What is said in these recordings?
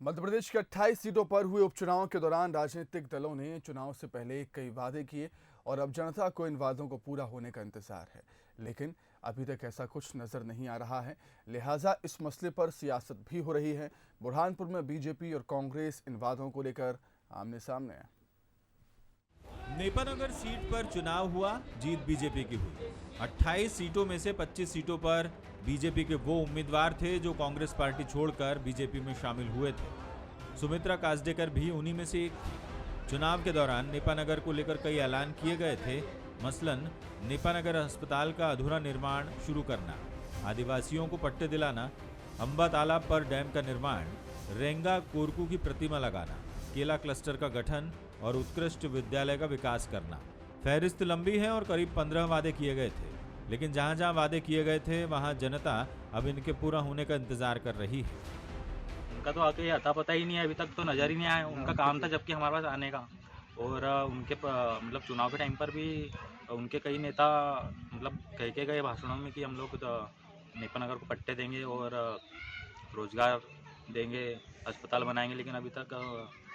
मध्य प्रदेश के 28 सीटों पर हुए उपचुनाव के दौरान राजनीतिक दलों ने चुनाव से पहले कई वादे किए और अब जनता को इन वादों को पूरा होने का इंतजार है। लेकिन अभी तक ऐसा कुछ नजर नहीं आ रहा है, लिहाजा इस मसले पर सियासत भी हो रही है। बुरहानपुर में बीजेपी और कांग्रेस इन वादों को लेकर आमने सामने है। नेपानगर सीट पर चुनाव हुआ, जीत बीजेपी की हुई। 28 सीटों में से 25 सीटों पर बीजेपी के वो उम्मीदवार थे जो कांग्रेस पार्टी छोड़कर बीजेपी में शामिल हुए थे। सुमित्रा काजडेकर भी उन्हीं में से एक थी। चुनाव के दौरान नेपानगर को लेकर कई ऐलान किए गए थे, मसलन नेपानगर अस्पताल का अधूरा निर्माण शुरू करना, आदिवासियों को पट्टे दिलाना, अंबा तालाब पर डैम का निर्माण, रेंगा कोरकू की प्रतिमा लगाना, केला क्लस्टर का गठन और उत्कृष्ट विद्यालय का विकास करना। फहरिस्त लंबी है और करीब 15 वादे किए गए थे, लेकिन जहां जहां वादे किए गए थे वहां जनता अब इनके पूरा होने का इंतजार कर रही है। उनका तो आके अता पता ही नहीं है, अभी तक तो नजर ही नहीं आया। उनका काम था जबकि हमारे पास आने का, और उनके मतलब चुनाव के टाइम पर भी उनके कई नेता मतलब कह के गए भाषणों में कि हम लोग नेपानगर को पट्टे देंगे और रोजगार देंगे, अस्पताल बनाएंगे, लेकिन अभी तक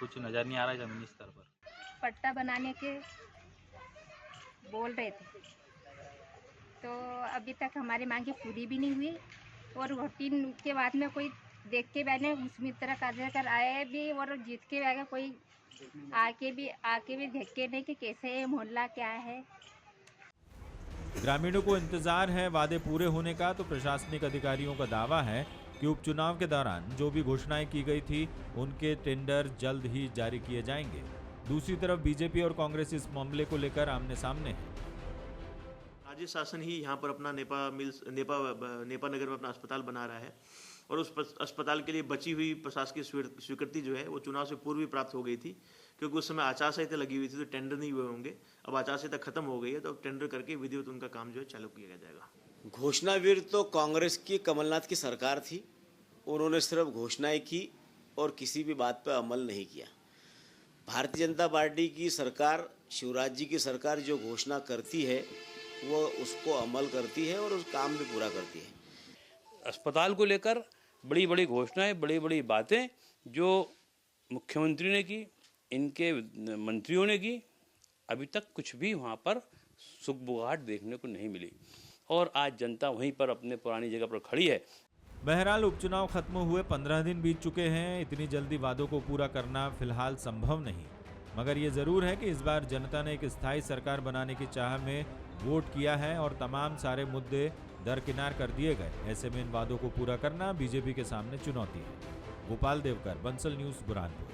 कुछ नजर नहीं आ रहा है जमीनी स्तर पर। पट्टा बनाने के बोल रहे थे, तो अभी तक हमारी मांगे पूरी भी नहीं हुई। और वोटिंग के बाद में कोई देख के बैठे, सुमित्रा काजडेकर आए भी और जीत के बैठे, कोई आके भी देख के नहीं कि कैसे है मोहल्ला क्या है। ग्रामीणों को इंतजार है वादे पूरे होने का, तो प्रशासनिक अधिकारियों का दावा है कि उपचुनाव के दौरान जो भी घोषणाएं की गई थी उनके टेंडर जल्द ही जारी किए जाएंगे। दूसरी तरफ बीजेपी और कांग्रेस इस मामले को लेकर आमने सामने है। राज्य शासन ही यहाँ पर अपना नेपानगर में अपना अस्पताल बना रहा है और उस अस्पताल के लिए बची हुई प्रशासकीय स्वीकृति जो है वो चुनाव से पूर्व ही प्राप्त हो गई थी, क्योंकि उस समय आचार संहिता लगी हुई थी तो टेंडर नहीं हुए होंगे। अब आचार संहिता खत्म हो गई है तो अब टेंडर करके विधिवत उनका काम जो है चालू किया जाएगा। घोषणावीर तो कांग्रेस की कमलनाथ की सरकार थी, उन्होंने सिर्फ घोषणाएं की और किसी भी बात पर अमल नहीं किया। भारतीय जनता पार्टी की सरकार, शिवराज जी की सरकार जो घोषणा करती है वो उसको अमल करती है और उस काम भी पूरा करती है। अस्पताल को लेकर बड़ी बड़ी घोषणाएं, बड़ी बड़ी बातें जो मुख्यमंत्री ने की, इनके मंत्रियों ने की, अभी तक कुछ भी वहाँ पर सुगबुगाहट देखने को नहीं मिली और आज जनता वहीं पर अपने पुरानी जगह पर खड़ी है। बहरहाल उपचुनाव खत्म हुए 15 दिन बीत चुके हैं। इतनी जल्दी वादों को पूरा करना फिलहाल संभव नहीं, मगर ये जरूर है कि इस बार जनता ने एक स्थायी सरकार बनाने की चाह में वोट किया है और तमाम सारे मुद्दे दरकिनार कर दिए गए। ऐसे में इन वादों को पूरा करना बीजेपी के सामने चुनौती है। गोपाल देवकर, बंसल न्यूज़, बुरहानपुर।